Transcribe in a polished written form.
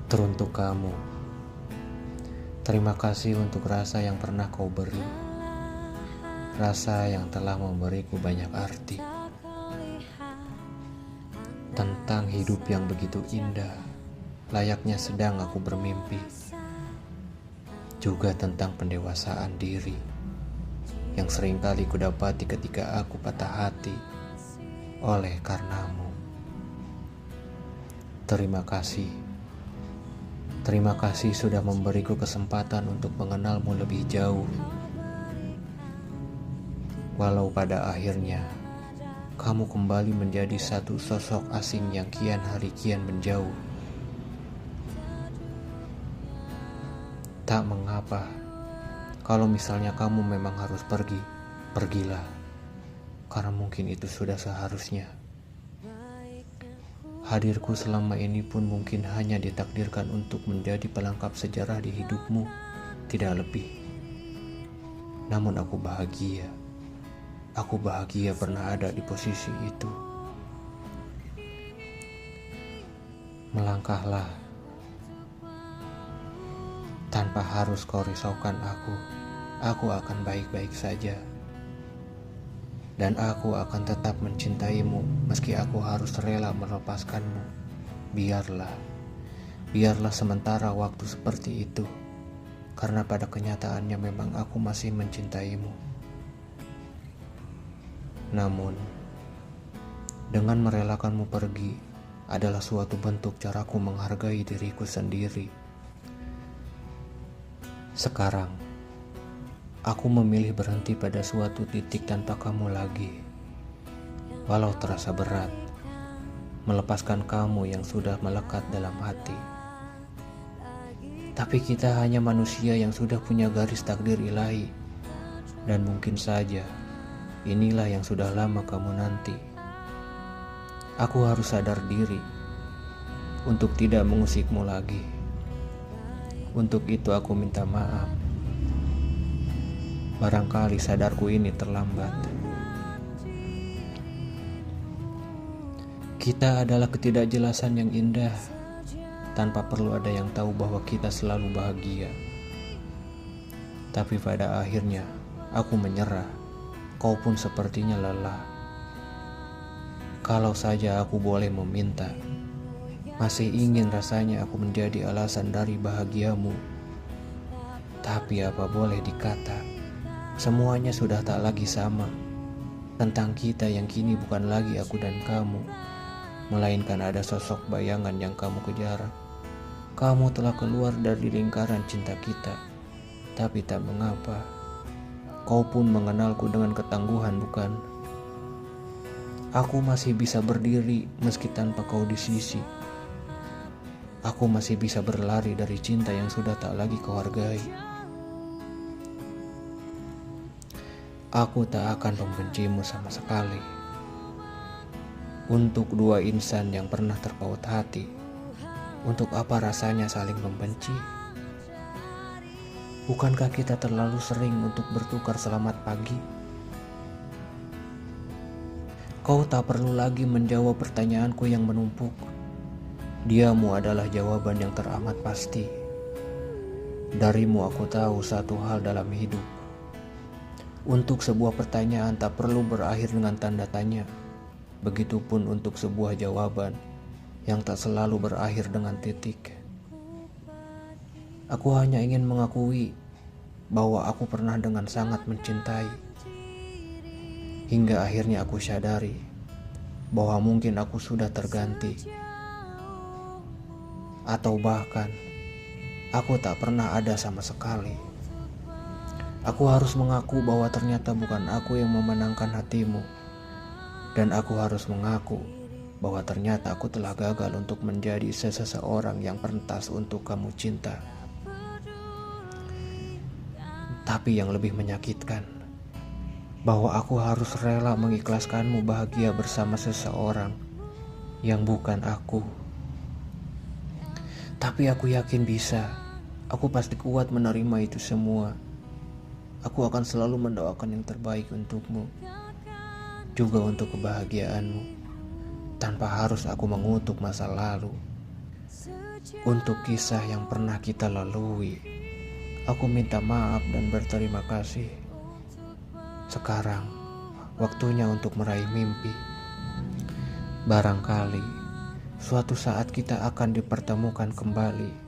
Teruntuk kamu, terima kasih untuk rasa yang pernah kau beri, rasa yang telah memberiku banyak arti, tentang hidup yang begitu indah, layaknya sedang aku bermimpi, juga tentang pendewasaan diri, yang seringkali kudapati ketika aku patah hati oleh karenamu. Terima kasih sudah memberiku kesempatan untuk mengenalmu lebih jauh. Walau pada akhirnya, kamu kembali menjadi satu sosok asing yang kian hari kian menjauh. Tak mengapa, kalau misalnya kamu memang harus pergi, pergilah. Karena mungkin itu sudah seharusnya. Hadirku selama ini pun mungkin hanya ditakdirkan untuk menjadi pelengkap sejarah di hidupmu, tidak lebih. Namun aku bahagia. Aku bahagia pernah ada di posisi itu. Melangkahlah, tanpa harus kau risaukan aku. Aku akan baik-baik saja. Dan aku akan tetap mencintaimu meski aku harus rela melepaskanmu. Biarlah sementara waktu seperti itu. Karena pada kenyataannya memang aku masih mencintaimu. Namun, dengan merelakanmu pergi adalah suatu bentuk caraku menghargai diriku sendiri. Sekarang, aku memilih berhenti pada suatu titik tanpa kamu lagi. Walau terasa berat, melepaskan kamu yang sudah melekat dalam hati. Tapi kita hanya manusia yang sudah punya garis takdir ilahi. Dan mungkin saja, inilah yang sudah lama kamu nanti. Aku harus sadar diri untuk tidak mengusikmu lagi. Untuk itu aku minta maaf. Barangkali sadarku ini terlambat. Kita adalah ketidakjelasan yang indah, tanpa perlu ada yang tahu bahwa kita selalu bahagia. Tapi pada akhirnya, aku menyerah. Kau pun sepertinya lelah. Kalau saja aku boleh meminta, masih ingin rasanya aku menjadi alasan dari bahagiamu. Tapi apa boleh dikata, semuanya sudah tak lagi sama. Tentang kita yang kini bukan lagi aku dan kamu, melainkan ada sosok bayangan yang kamu kejar. Kamu telah keluar dari lingkaran cinta kita. Tapi tak mengapa, kau pun mengenalku dengan ketangguhan, bukan? Aku masih bisa berdiri meski tanpa kau di sisi. Aku masih bisa berlari dari cinta yang sudah tak lagi kau hargai. Aku tak akan membencimu sama sekali. Untuk dua insan yang pernah terpaut hati, untuk apa rasanya saling membenci? Bukankah kita terlalu sering untuk bertukar selamat pagi? Kau tak perlu lagi menjawab pertanyaanku yang menumpuk. Diamu adalah jawaban yang teramat pasti. Darimu aku tahu satu hal dalam hidup. Untuk sebuah pertanyaan tak perlu berakhir dengan tanda tanya. Begitupun untuk sebuah jawaban yang tak selalu berakhir dengan titik. Aku hanya ingin mengakui bahwa aku pernah dengan sangat mencintai. Hingga akhirnya aku sadari bahwa mungkin aku sudah terganti. Atau bahkan aku tak pernah ada sama sekali. Aku harus mengaku bahwa ternyata bukan aku yang memenangkan hatimu. Dan aku harus mengaku bahwa ternyata aku telah gagal untuk menjadi seseorang yang pantas untuk kamu cinta. Tapi yang lebih menyakitkan, bahwa aku harus rela mengikhlaskanmu bahagia bersama seseorang yang bukan aku. Tapi aku yakin bisa. Aku pasti kuat menerima itu semua. Aku akan selalu mendoakan yang terbaik untukmu, juga untuk kebahagiaanmu, tanpa harus aku mengutuk masa lalu. Untuk kisah yang pernah kita lalui, aku minta maaf dan berterima kasih. Sekarang, waktunya untuk meraih mimpi. Barangkali, suatu saat kita akan dipertemukan kembali